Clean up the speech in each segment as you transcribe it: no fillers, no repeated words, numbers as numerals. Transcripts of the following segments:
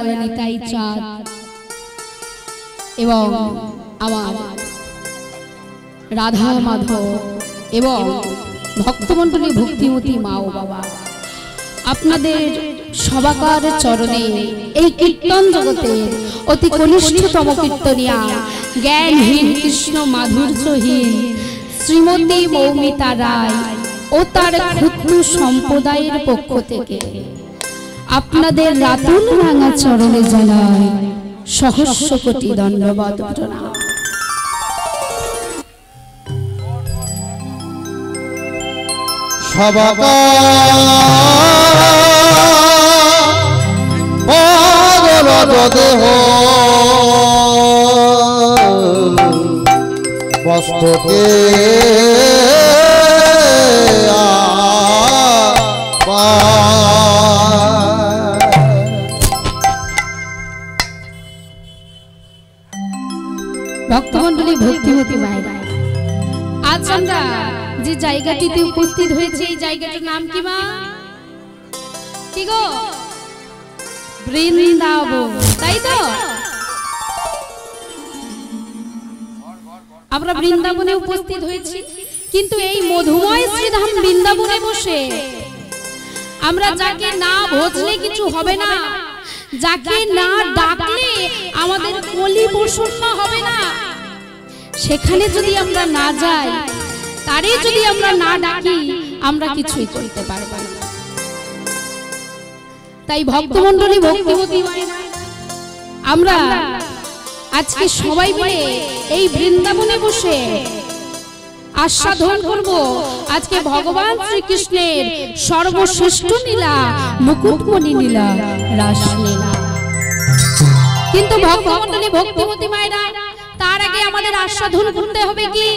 দয়াল নিতাই চাঁদ এবং আমার রাধা মাধব এবং ভক্তমণ্ডলী ভক্তিমতী মা ও বাবা, আপনাদের সবাকার চরণে এই কীর্তন জগতের অতি কনিষ্ঠতম কীর্তনিয়া জ্ঞানহীন কৃষ্ণ মাধুর্যহীন শ্রীমতী মৌমিতা রায় ও তার ক্ষুদ্র সম্প্রদায়ের পক্ষ থেকে আপনাদের রাতুল রাঙা চরণে জানাই সহস্র কোটি দণ্ডবত প্রণাম। দেহ বস্তকে ভক্তমণ্ডলী ভক্তিমতী মায়েরা, আজ আমরা যে জায়গাটিতে উপস্থিত হয়েছে এই জায়গাটার নাম কি মা? কি গো? বৃন্দাবন, তাই তো? আমরা বৃন্দাবনে উপস্থিত হয়েছি, কিন্তু এই মধুময় শ্রীধাম বৃন্দাবনে বসে আমরা যাকে না ভজলে কিছু হবে না, যাকে না ডাকলে আমাদের কলি প্রসন্ন হবে না, সেখানে যদি আমরা না যাই, তারে যদি আমরা না ডাকি, আমরা কিছুই করতে পারবো না। তাই ভক্তমণ্ডলী ভক্তিমতী মায়েরা, আমরা আজকে সবাই মিলে এই বৃন্দাবনে বসে আস্বাদন করব আজকে ভগবান শ্রীকৃষ্ণের সর্বশ্রেষ্ঠ লীলা মুকুটমণি লীলা রাসলীলা। কিন্তু ভক্তমণ্ডলী ভক্তিমতী মায়েরা, তার আগে আমাদের আস্বাদন করতে হবে কি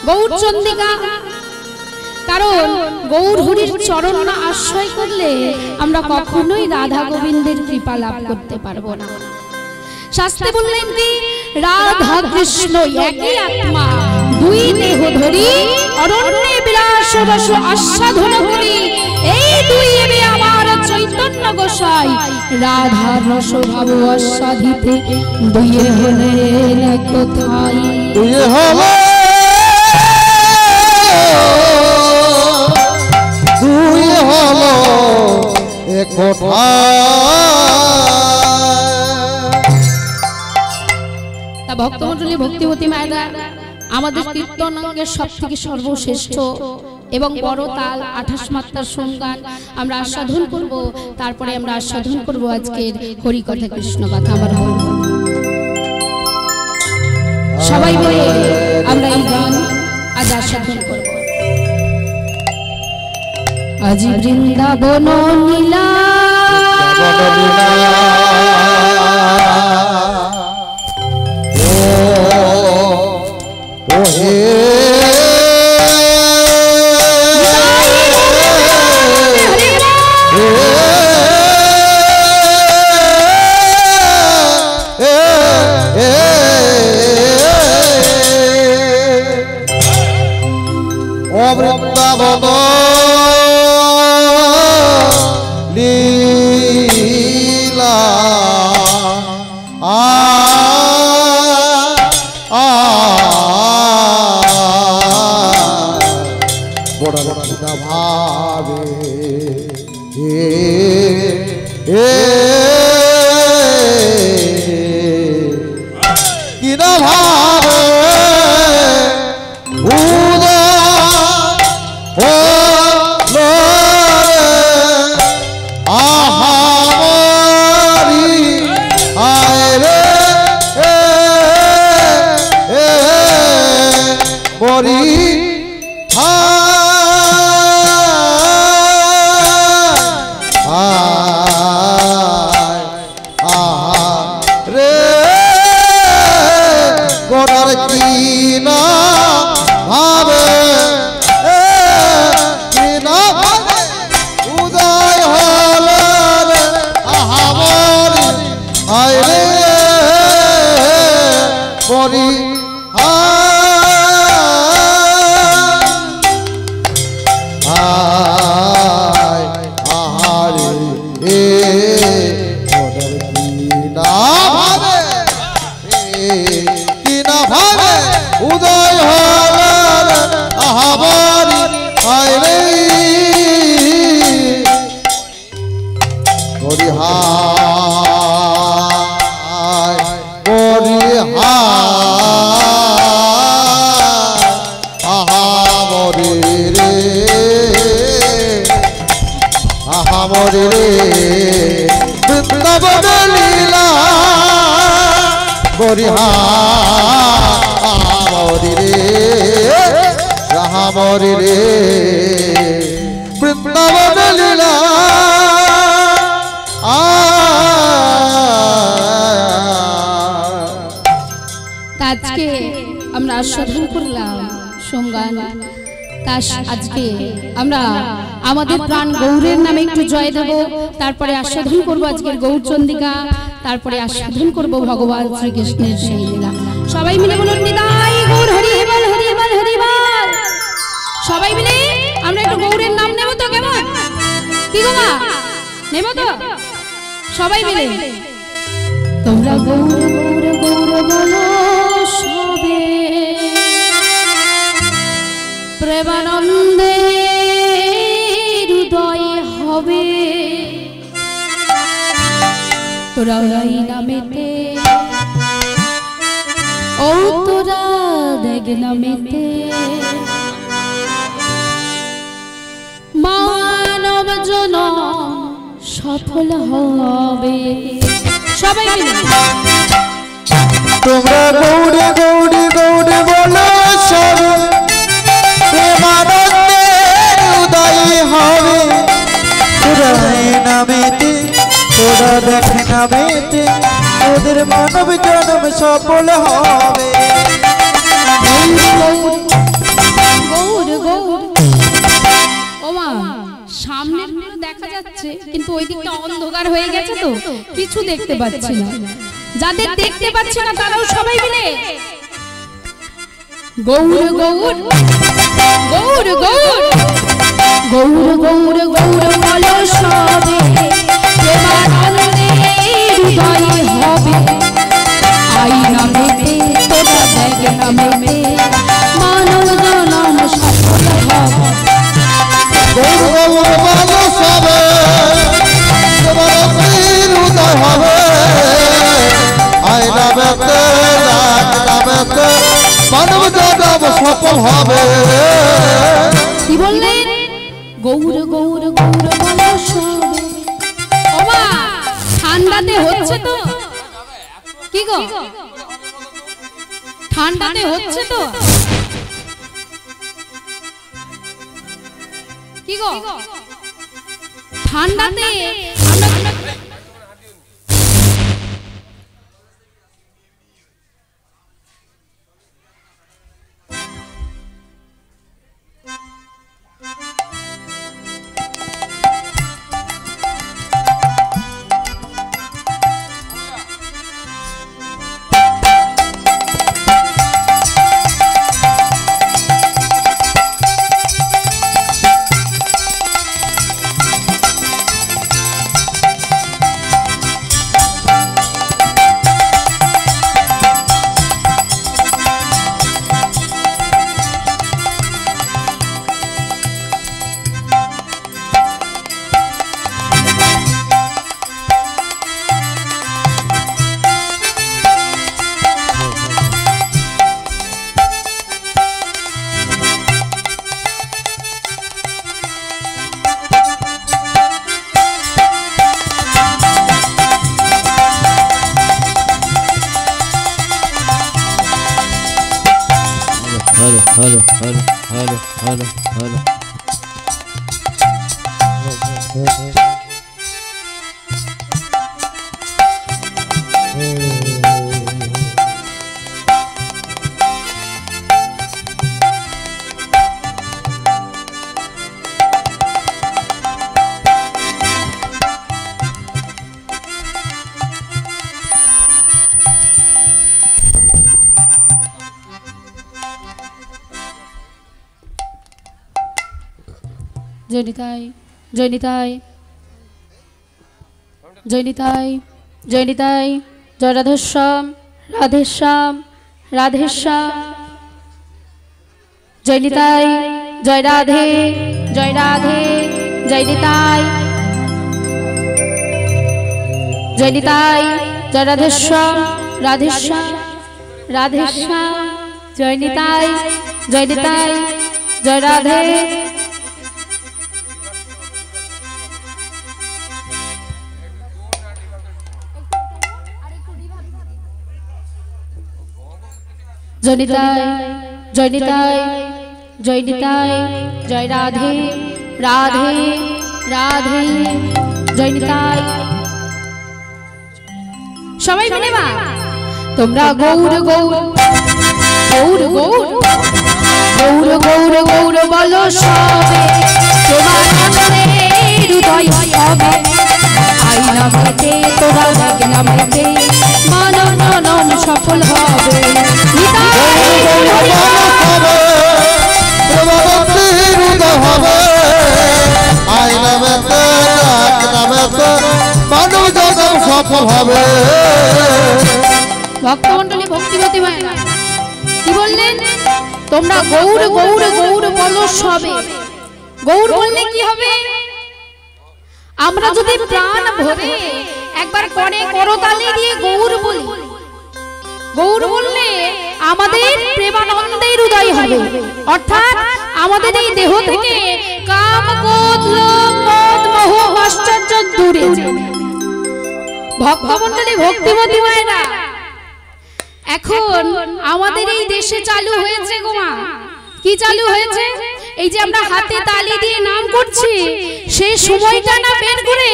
গৌরচন্দ্রিকা, কারণ গৌর হরির চরণ না আশ্রয় করলে আমরা কখনোই রাধা গোবিন্দের কৃপা লাভ করতে পারবো না। শাস্ত্রে বললেন কি, রাধা কৃষ্ণ একই আত্মা, দুই দেহ ধরি অরণ্যে বিলাস রস আস্বাদন করি, এই দুই এবে আমার চৈতন্য গোসাই, রাধা রস ভাব আস্বাদিতে দুইয়ে হলেন এক কোথায়, দুইয়ে হলো দুইয়ে হলো এক কোথায়। ভক্তমণ্ডলী ভক্তিমতী মায়েরা, আমাদের কীর্তন অঙ্গের সব থেকে সর্বশ্রেষ্ঠ এবং বড় তাল 28 মাত্রার সংগান আমরা আস্বাদন করব, তারপরে আমরা আস্বাদন করব আজকের হরি কথা কৃষ্ণ কথা। আমার সবাই মিলে আমরা এই গান আজ আস্বাদন করব। আজি বৃন্দাবন নীলা হায় মরি হায় আহা মরি রে আহা মরি রে বৃন্দাবন লীলা মরি হায় আহা মরি রে আহা মরি রে বৃন্দাবন লীলা আজকে আমরা আস্বাদন করলাম সোমগান। আজকে আমরা আমাদের প্রাণ গৌরের নামে একটু জয় দেব, তারপরে আস্বাদন করব আজকের গৌরচন্দিকা, তারপরে আস্বাদন করব ভগবান শ্রীকৃষ্ণের সেই লীলা। সবাই মিলে বলুন নিতাই গৌর হরি বল হরি বল হরি বল। সবাই মিলে আমরা একটু গৌরের নাম নেব তো, কেমন কি গো মা, নেব তো সবাই মিলে? তোমরা গৌর গৌর গৌর বলো সবে, প্রেমানন্দে হৃদয় হবে। তোরা এই নামেতে, ও তোরা দেখ নামেতে মানব জনম সফল হবে। সবাই মিলে তোমরা গৌরে গৌরে গৌরে বলো সবে, প্রেমানন্দে হৃদয় হবে। তোরা এই নামেতে, তোরা দেখ নামেতে তোদের মানব জনম সফল হবে। গৌর গৌর। ও মা, সামনের গুলো দেখা যাচ্ছে কিন্তু ওই দিকটা অন্ধকার হয়ে গেছে তো কিছু দেখতে পাচ্ছি না। যাদের দেখতে পাচ্ছে না তারাও সবাই মিলে গৌর গৌর গৌর গৌর গৌর গৌর গৌর বলো সবে, প্রেমানন্দে হৃদয় হবে। আই নামেতে তোরা দেখ নামেতে মানব জনম সফল হবে। গৌর গৌর বলো সবে, প্রেমানন্দে হৃদয় হবে। আই নামেতে ডাক নামেতে মানব জনম সফল হবে। কি বললেন? গৌর গৌর গৌর বলো সবে। ও মা, ঠান্ডাতে হচ্ছে তো? কি গো, ঠান্ডাতে হচ্ছে তো? কি গো, ঠান্ডাতে আমরা hello hello hello hello hello জয়নিতাই জয়নিতাই জয়নিতাই জয়নিতাই জয় রাধেশ্যাম রাধেশ্যাম রাধেশ্যাম জয়নিতাই জয় রাধে জয় রাধে জয়নিতাই জয় নিতাই, জয় রাধেশ্যাম, রাধেশ্যাম, রাধেশ্যাম, জয় নিতাই, জয় নিতাই, জয় রাধে। জয় নিতাই, জয় নিতাই, জয় নিতাই, জয় রাধে, রাধে, রাধে, জয় নিতাই। সবাই মিলে মা তোমরা গৌর গৌর গৌর গৌর গৌর গৌর গৌর বলো সবে, তোমার হৃদয় হবে আই নামেতে, তোরা এক নামেতে মানব নন সফল হবে। সফল হবে। ভক্তমন্ডলী ভক্তিবতী মায়েরা কি বললেন? তোমরা গৌর গৌর গৌর বলো সবে। গৌর বললে কি হবে? আমরা যদি প্রাণ ভরে একবার করে করতালি দিয়ে গৌর বলি, গৌর বললে আমাদের প্রেমানন্দের উদয় হবে, অর্থাৎ আমাদের এই দেহ থেকে কাম ক্রোধ লোভ মদ মোহ আশ্চর্য দূরে যাবে। ভক্তমন্ডলী ভক্তিবতী মায়েরা এখন আমাদের এই দেশে চালু হয়েছে গোমা, কি চালু হয়েছে? এই যে আমরা হাতে তালি দিয়ে নাম করছি, সেই সময়টা না বের করে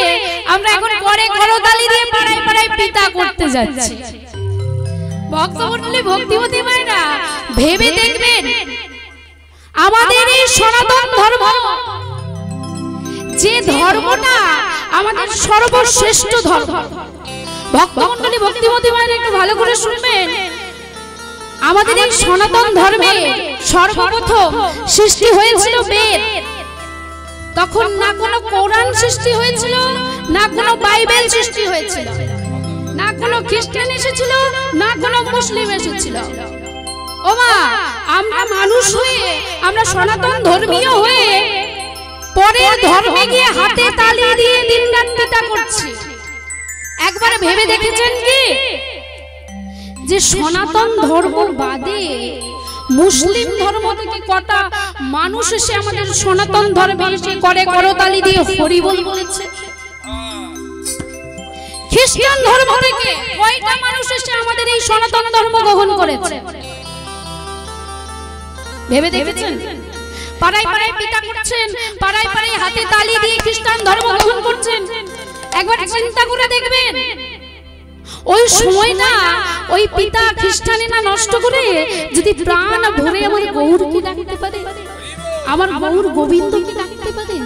আমরা এখন করে করতালি দিয়ে পাড়ায় পাড়ায় পিতা করতে যাচ্ছি। ভক্তমন্ডলী ভক্তিবতী মায়েরা ভেবে দেখবেন, আমাদের এই সনাতন ধর্ম, যে ধর্মটা আমাদের সর্বশ্রেষ্ঠ ধর্ম। ভক্তমন্ডলী ভক্তিবতী মায়েরা একটু ভালো করে শুনবেন, আমাদের এই সনাতন ধর্মে সর্বপ্রথম সৃষ্টি হয়েছিল বেদ। তখন না কোনো কোরআন সৃষ্টি হয়েছিল, না কোনো বাইবেল সৃষ্টি হয়েছিল, না কোনো খ্রিস্টান এসেছিল, না কোনো মুসলিম এসেছিল। ও মা, আমরা মানুষ হয়ে, আমরা সনাতন ধর্মীয় হয়ে পরের ধর্মে গিয়ে হাতে তালি দিয়ে দিনরাত পিতা করছি। একবার ভেবে দেখেছেন কি যে সনাতন ধর্ম বাদে মুসলিম ধর্ম থেকে কটা মানুষ এসে আমাদের সনাতন ধর্মে এসে করে করতালি দিয়ে হরি বল বলেছে? খ্রিস্টান ধর্ম থেকে কয়টা মানুষ এসে আমাদের এই সনাতন ধর্ম গ্রহণ করেছে? ভেবে দেখেছেন? পাড়ায় পাড়ায় পিতা করছেন, পাড়ায় পাড়ায় হাতে তালি দিয়ে খ্রিস্টান ধর্ম গ্রহণ করছেন। একবার চিন্তা করে দেখবেন, ওই সময়টা ওই পিতা খ্রিস্টানে না নষ্ট করে যদি প্রাণ ভরে আমার গৌরকে ডাকতে পারে, আমার গৌর গোবিন্দকে ডাকতে পারে,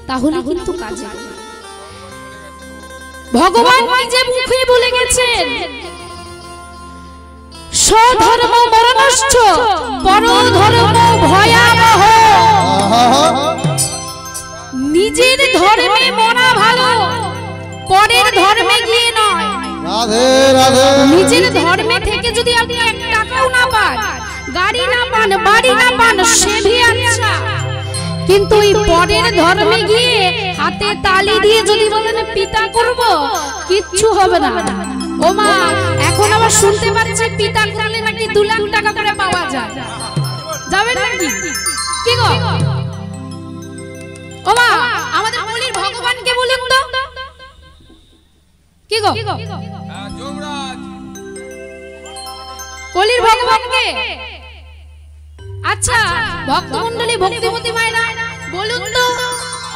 তাহলে কিন্তু কাজে। ভগবান নিজে মুখে বলে গেছেন, স্বধর্ম মরণশ্চ পরধর্ম ভয়াবহ। নিজের ধর্মে মরা ভালো, পরের ধর্মে গিয়ে নয়। রাধে রাধে। নিজের ধর্মে থেকে যদি আপনি 1 টাকাও না পান, গাড়ি না পান, বাড়ি না পান, সে भी আচ্ছা, কিন্তু এই পরের ধর্মে গিয়ে হাতে তালি দিয়ে যদি বলেন পিতা করব, কিচ্ছু হবে না। ও মা, এখন আবার শুনতে পাচ্ছি পিতা করলে নাকি 2 লাখ টাকা করে পাওয়া যায়, যাবেন নাকি? কি গো ও মা, আমাদের বলির ভগবানকে বলুন তো, কি গো যোগরাজ কলির ভগবানকে? আচ্ছা ভক্তমন্ডলী ভক্তিবতী মায়েরা বলুন তো,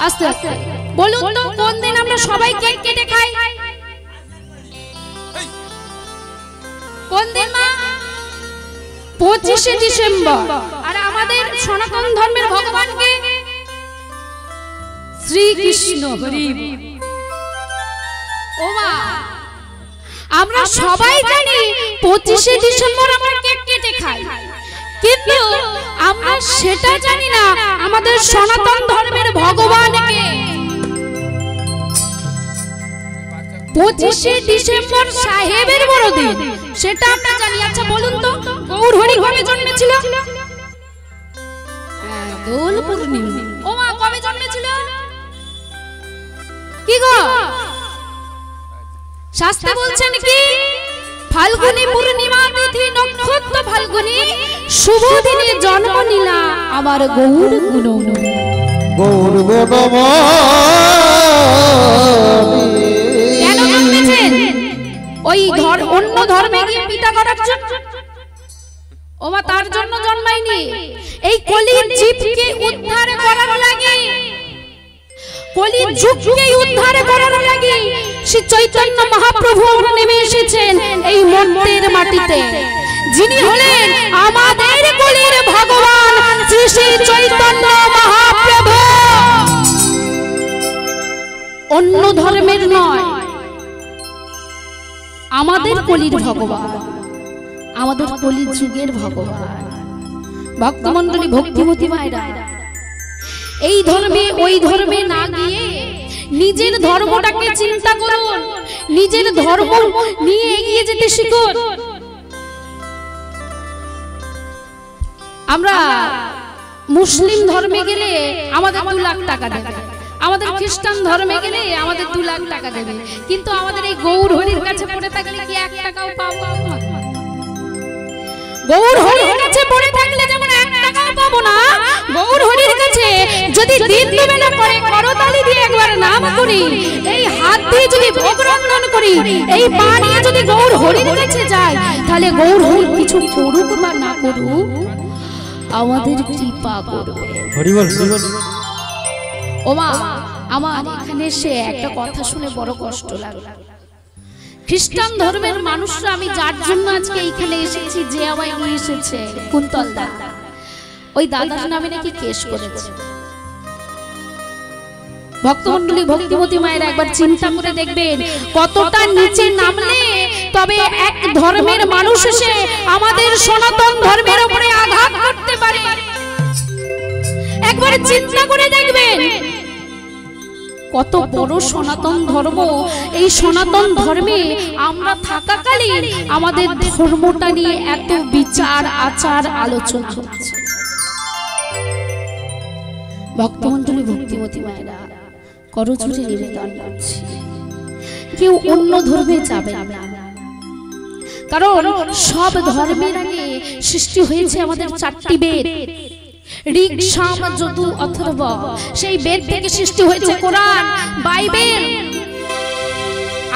আস্তে আস্তে বলুন তো, কোন দিন আমরা সবাই কেক কেটে খাই? কোন দিন মা? 25শে ডিসেম্বর। আর আমাদের সনাতন ধর্মের ভগবানকে শ্রীকৃষ্ণ হরি। ও মা, আমরা সবাই জানি 25শে ডিসেম্বর আমরা কেক কেটে খাই, কিন্তু আমরা সেটা জানি না আমাদের সনাতন ধর্মের ভগবানকে 25শে ডিসেম্বর সাহেবের বড়দিন, সেটা আমরা জানি। আচ্ছা বলুন তো, গৌর হরি কবে জন্মেছিল? দোল পূর্ণিমা। ও মা, কবে জন্মেছিল? কি গো শাস্ত্রে বলছেন কি, ফাল্গুনী পূর্ণিমা তিথি নক্ষত্র ফাল্গুনী শুভ দিনে জন্ম নিলা আমার গৌর গুণমণি। গৌর গুণমণি কেন জন্মেছেন? ওই অন্য ধর্মে গিয়ে পিতা করার জন্য? ওমা তার জন্য জন্মায়নি, এই কলির জীবকে উদ্ধার করার লাগে, কলির যুগকে উদ্ধার করার লাগে শ্রী চৈতন্য মহাপ্রভু নেমে এসেছেন এই মন্দিরের মাটিতে, যিনি হলেন আমাদের কলির ভগবান শ্রী শ্রী চৈতন্য মহাপ্রভু। অন্য ধর্মের নয়, আমাদের কলির ভগবান, আমাদের কলির যুগের ভগবান। ভক্তমণ্ডলী, ভক্তিমতী মায়েরা, এই ধর্মে ওই ধর্মে না গিয়ে নিজের ধর্মটাকে চিন্তা করুন, নিজের ধর্ম নিয়ে এগিয়ে যেতে শিখুন। আমরা মুসলিম ধর্মে গেলে আমাদের 2 লাখ টাকা দেবে, আমাদের খ্রিস্টান ধর্মে গেলে আমাদের 2 লাখ টাকা দেবে, কিন্তু আমাদের এই গৌর হরির কাছে পড়ে থাকলে কি 1 টাকাও পাবো? গৌর হরির কাছে পড়ে থাকলে যেমন 1 টাকাও পাবো না, গৌর হরির কাছে যদি দিন দুবেলা করে করতালি দিয়ে একবার নাম করি, এই হাত দিয়ে যদি ভোগ রন্ধন করি, এই পা নিয়ে যদি গৌর হরির কাছে যাই, তাহলে গৌর হরি কিছু করুক বা না করুক আমাদের কৃপা করবে। হরি বল। ওমা, আমার এখানে এসে একটা কথা শুনে বড় কষ্ট লাগলো। খ্রিস্টান ধর্মের মানুষরা, আমি যার জন্য আজকে এইখানে এসেছি, যে আমায় নিয়ে এসেছে কুন্তল দাদা, ওই দাদার নামে নাকি কেস করেছে। ভক্তমণ্ডলী, ভক্তিমতী মায়েরা, একবার চিন্তা করে দেখবেন কতটা নিচে নামলে তবে এক ধর্মের মানুষ এসে আমাদের সনাতন ধর্মের উপরে আঘাত করতে পারে। একবার চিন্তা করে দেখবেন কত বড় সনাতন ধর্ম, এই সনাতন ধর্মে আমরা থাকাকালীন আমাদের ধর্মটা নিয়ে এত বিচার আচার আলোচনা হচ্ছে। ভক্তমণ্ডলী, ভক্তিমতী মায়েরা, করজোড়ে নিবেদন করছি, কেউ অন্য ধর্মে যাবে না, কারণ সব ধর্মের আগে সৃষ্টি হয়েছে আমাদের 4টি বেদ, ঋগ, সাম, যজুঃ, অথর্ব। সেই বেদ থেকে সৃষ্টি হয়েছে কোরআন, বাইবেল।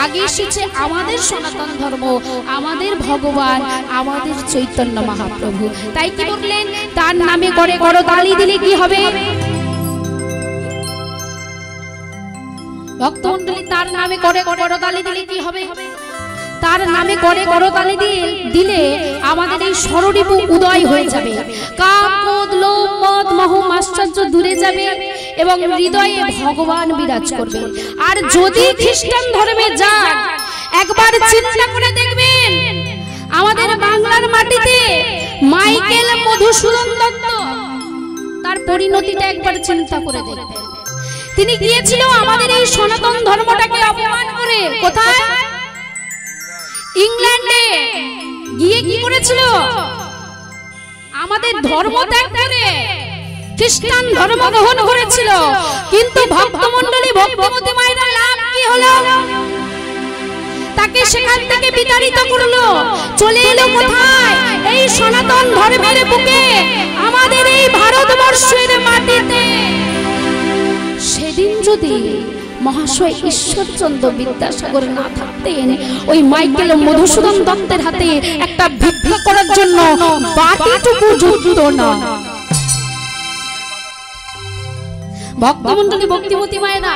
আগে এসেছে আমাদের সনাতন ধর্ম, আমাদের ভগবান, আমাদের চৈতন্য মহাপ্রভু। তাই কি বললেন, তার নামে করে করতালি দিলে কি হবে? ভক্তমণ্ডলী, তার নামে করে করতালি দিলে কি হবে? তার নামে করে করতালি দিলে আমাদের এই স্বরূপ উদয় হয়ে যাবে, কাম, ক্রোধ, লোভ, মদ, মোহ, আশ্চর্য দূরে যাবে এবং হৃদয়ে ভগবান বিরাজ করবে। আর যদি খ্রিস্টান ধর্মে যান, একবার চিন্তা করে দেখবেন আমাদের বাংলার মাটিতে মাইকেল মধুসূদন দত্ত, তার পরিণতিটা একবার চিন্তা করে দেখবেন। তিনি গিয়েছিল আমাদের এই সনাতন ধর্মটাকে অপমান করে, কোথায়? ইংল্যান্ডে গিয়ে কি করেছিল? আমাদের ধর্ম ত্যাগ করে খ্রিস্টান ধর্ম গ্রহণ করেছিল। কিন্তু ভক্তমণ্ডলী, ভক্তিমতী মায়েরা, লাভ কি হলো? তাকে সেখান থেকে বিতাড়িত করলো, চলে এলো কোথায়? এই সনাতন ধর্মের বুকে, আমাদের এই ভারতবর্ষের মাটিতে। সেদিন যদি মহাশয় ঈশ্বরচন্দ্র বিদ্যাসাগর না থাকতেন, ওই মাইকেল মধুসূদন দত্তের হাতে একটা ভিক্ষা করার জন্য বাটিটুকু জুটতো না। ভক্তমণ্ডলী, ভক্তিমতী মায়েরা,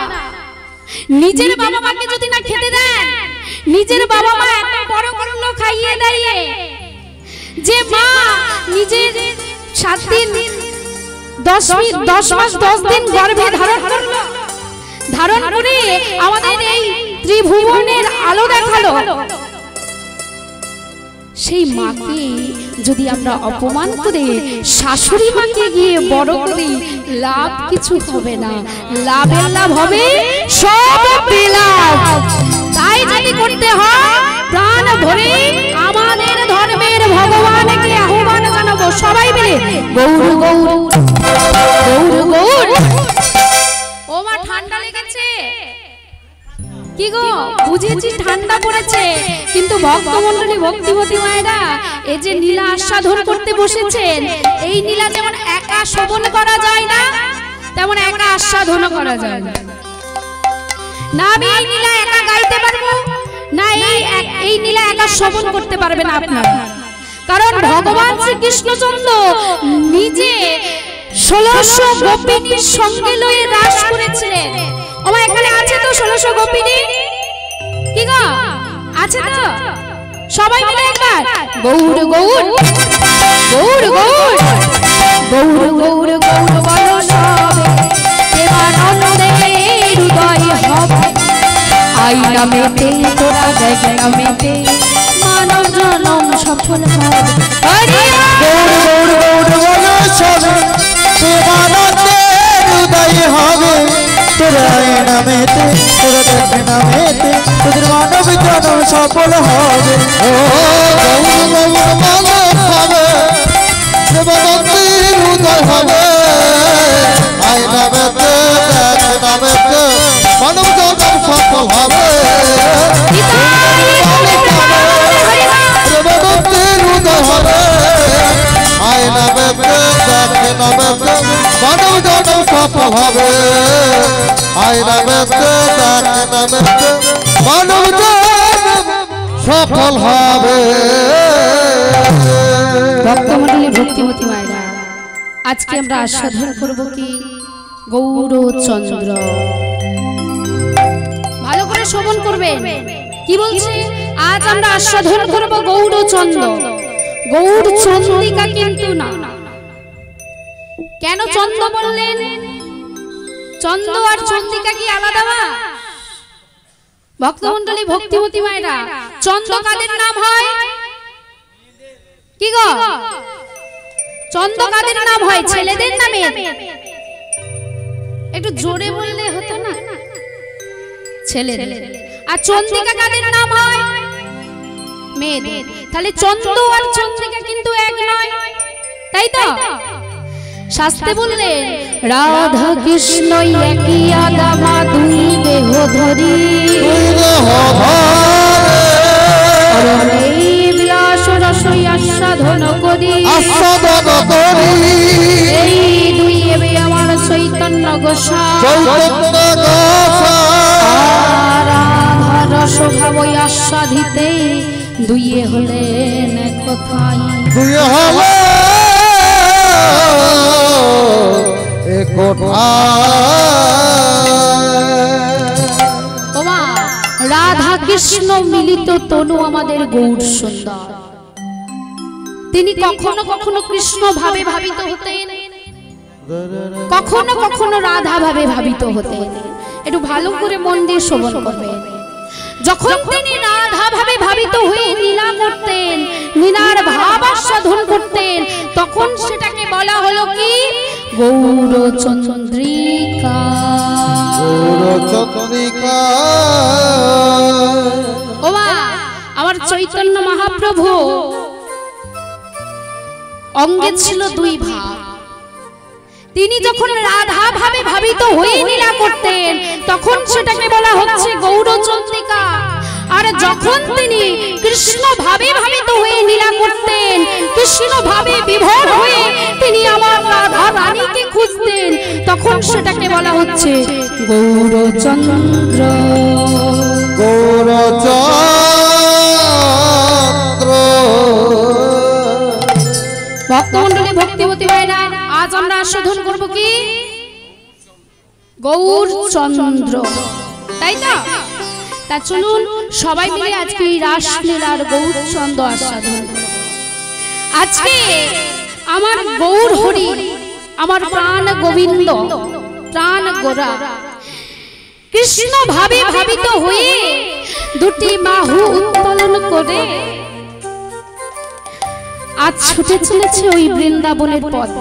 নিজের বাবা মাকে যদি না খেতে দেন, নিজের বাবা মা এত বড় করলো খাইয়ে দাইয়ে, যে মা নিজের 7 দিন 10 মাস 10 দিন গর্ভে ধারণ করলো, ধারণ করে আমাদের এই ত্রিভুবনের আলো দেখালো, সেই মাকে যদি আমরা অপমান করে শাশুড়ি মাকে গিয়ে বড় করি, লাভ কিছু হবে না, লাভের লাভ হবে সব বিলাপ। তাই যদি করতে হয়, প্রাণ ভরে আমাদের ধর্মের ভগবানকে আহ্বান জানাবো, সবাই মিলে গৌর গৌর গৌর গৌর। ও মা, ঠান্ডা লেগেছে? কি গো বুঝেছি ঠান্ডা পড়েছে, কিন্তু ভক্তমণ্ডলী ভক্তিবতী মায়েরা এই যে নীলা আস্বাদন করতে বসেছেন, এই নীলা যেমন একা শোভন করা যায় না, তেমন একা আস্বাদন করা যায় না। না আমি এই নীলা একা গাইতে পারবো না, এই নীলা একা শোভন করতে পারবেন আপনারা, কারণ ভগবান শ্রীকৃষ্ণচন্দ্র নিজে 1600 গোপিনীর সঙ্গে লয়ে রাস করেছিলেন। ওমা এখানে আছে তো 1600 গোপিনী? কি গো আছে তো? সবাই মিলে একবার গৌর গৌর গৌর গৌর গৌর গৌর গৌর বলো সবে, দেবানন্দে হৃদয় হবে, আই নামেতে তোরা দেখ নামেতে মানব জনম সফল হবে। হরি গৌর গৌর গৌর বলো সবে, দেবানন্দে হৃদয় হবে, তোরা নামেতে তোরা দেখ নামেতে তোদের মানব জনম সফল হবে। ও গৌর গৌর বলো সবে, দেবানন্দে হৃদয় হবে, আই নামেতে দেখ নামেতে মানব জনম সফল হবে। মানব জনম সফল হবে, আয়না বেতে মানব জনম সফল হবে। ভক্তমণ্ডলী ভক্তিমতী মায়েরা, আজকে আমরা আস্বাদন করব কি গৌরচন্দ্র। ভালো করে শ্রবণ করবেন কি বলছে। আজ আমরা আস্বাদন করব গৌরচন্দ্র। গৌর চন্দ্রিকা কিন্তু না। কেন চন্দ্র বললেন? চন্দ্র আর চন্দ্রিকা কি আলাদা? ভক্তমণ্ডলী ভক্তিমতী মায়েরা, চন্দ্র কাদের নাম হয়? কি গো চন্দ্র কাদের নাম হয়? ছেলেদের নামে? একটু জোরে বললে হতো না? ছেলেদের। আর চন্দ্রিকা কাদের নাম হয়? মেয়েদের। তাহলে চন্দ্র আর চন্দ্রিকা কিন্তু এক নয়, তাই তো? শাস্ত্রে বললেন রাধা কৃষ্ণ একই আদামা দুই দেহ ধরি, বিলাস রসই আস্বাদন করি, এই দুই এবে আমার চৈতন্য গোসাই, রাধা রস ভাবই আস্বাদিতে দুইয়ে হলেন কোথায়, দুইয়ে হলে রাধা কৃষ্ণ মিলিত তনু আমাদের গৌর সুন্দর। তিনি কখনো কখনো কৃষ্ণ ভাবে ভাবিত হতেন, কখনো কখনো রাধা ভাবে ভাবিত হতেন। একটু ভালো করে মন দিয়ে শ্রবণ করবেন। যখন তিনি রাধা ভাবে ভাবিত হয়ে লীলা করতেন, লীলার ভাব আস্বাদন করতেন, তখন সেটাকে বলা হলো কি গৌরচন্দ্রিকা। গৌরচন্দ্রিকা। ওমা আমার চৈতন্য মহাপ্রভু অঙ্গে ছিল দুই ভাব। তিনি যখন রাধা ভাবে ভাবিত হয়ে লীলা করতেন, তখন সেটাকে বলা হচ্ছে গৌরচন্দ্রিকা। আর যখন তিনি কৃষ্ণ ভাবে ভাবিত হয়ে লীলা করতেন, কৃষ্ণ ভাবে বিভোর হয়ে তিনি আমার রাধা রানীকে খুঁজতেন, তখন সেটাকে বলা হচ্ছে গৌরচন্দ্র। গৌরচন্দ্র। ভক্তমণ্ডলী ভক্তিবতী মায়েরা, আজ আমরা আস্বাদন করব কি গৌরচন্দ্র, তাই তো? তা চলুন সবাই মিলে আজকে এই রাসলীলার গৌরচন্দ্র আস্বাদন করব। আজকে আমার গৌর হরি, আমার প্রাণ গোবিন্দ, প্রাণ গোরা কৃষ্ণ ভাবে ভাবিত হয়ে দুটি বাহু উত্তোলন করে আজ ছুটে চলেছে ওই বৃন্দাবনের পথ।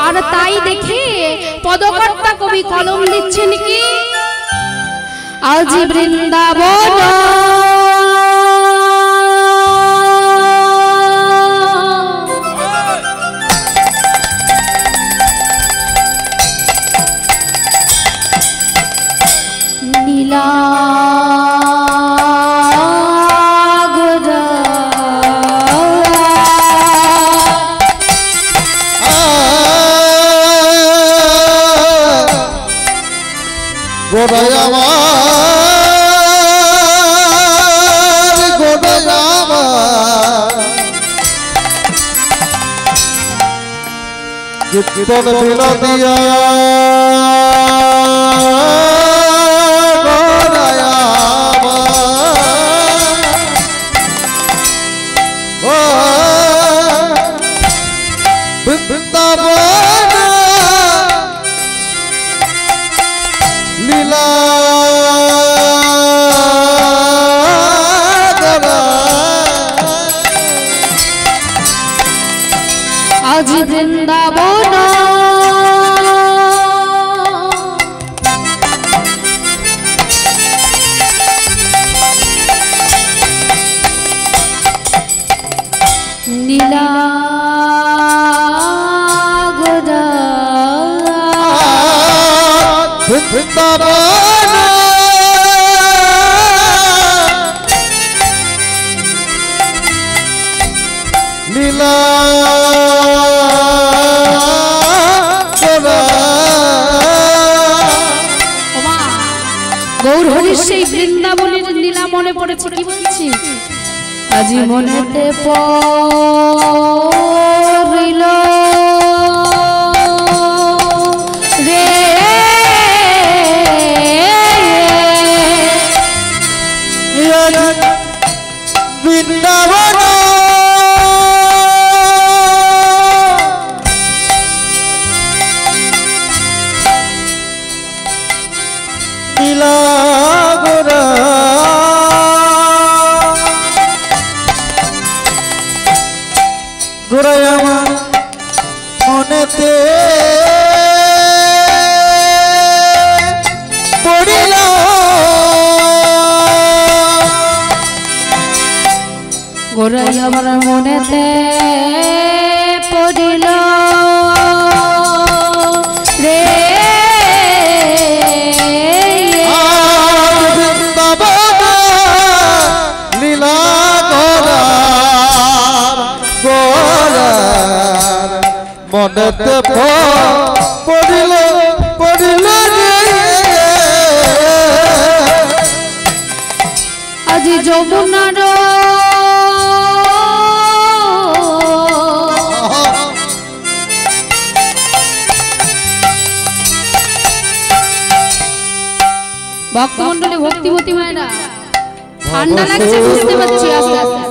আর তাই দেখে পদকর্তা কবি কলম লিখছেন কি আজ বৃন্দাবন নীলা গো আমার কীর্তন বিনোদিয়া লীলা আজ বৃন্দাবন নীলা গোরা বৃন্দাবন লীলা গৌর হরির সেই বৃন্দাবনের লীলা মনে পড়েছে কি বলছি আজি মনেতে পড়িল রে বৃন্দাবন লীলা গোরা গোরাই আমার মনেতে পড়িল গোরাই আমার মনেতে পড়িল রে লীলা গোরার মনেতে পড়িল পড়িল আজি যমুনার ভক্তমন্ডলী ভক্তিমতী মায়েরা ঠান্ডা লাগছে বুঝতে পারছি আস্তে আস্তে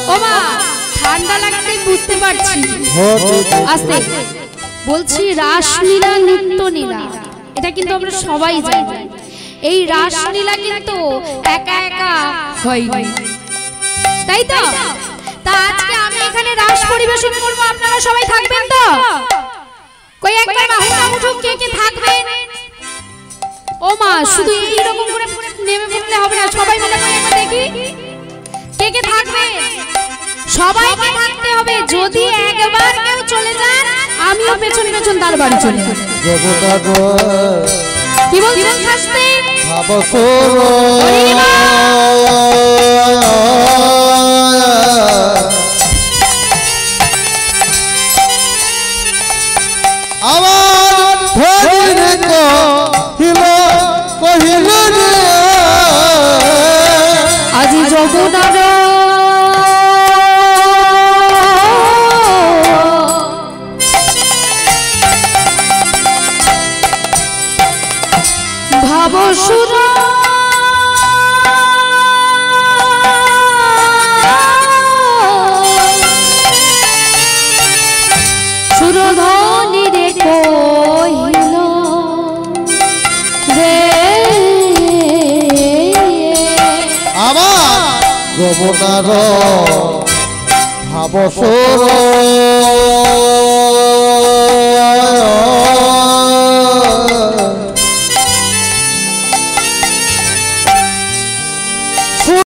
ও মা ঠান্ডা লাগছে বুঝতে পারছি আস্তে বলছি রাসলীলা নিত্যলীলা এটা কিন্তু আমরা সবাই জানি এই রাসলীলা কিন্তু একা একা হয়নি তাই তো তা আজকে আমি এখানে রাস পরিবেশন করব আপনারা সবাই থাকবেন তো কই একবার বাহুটা উঠুক কে কে থাকবেন ও মা শুধু এই রকম করে নেমে পড়লে হবে না সবাই মিলে একবার দেখি কে কে থাকবে সবাইকে থাকতে হবে যদি একবার কেউ চলে যান আমিও পেছন পেছন তার বাড়ি চলে যাব কি বলছেন শাস্তি আমার কহিল আজি যমুনার ভাবসুর সুরধনি রে কহিল রে আমার যমুনার ভাবসুর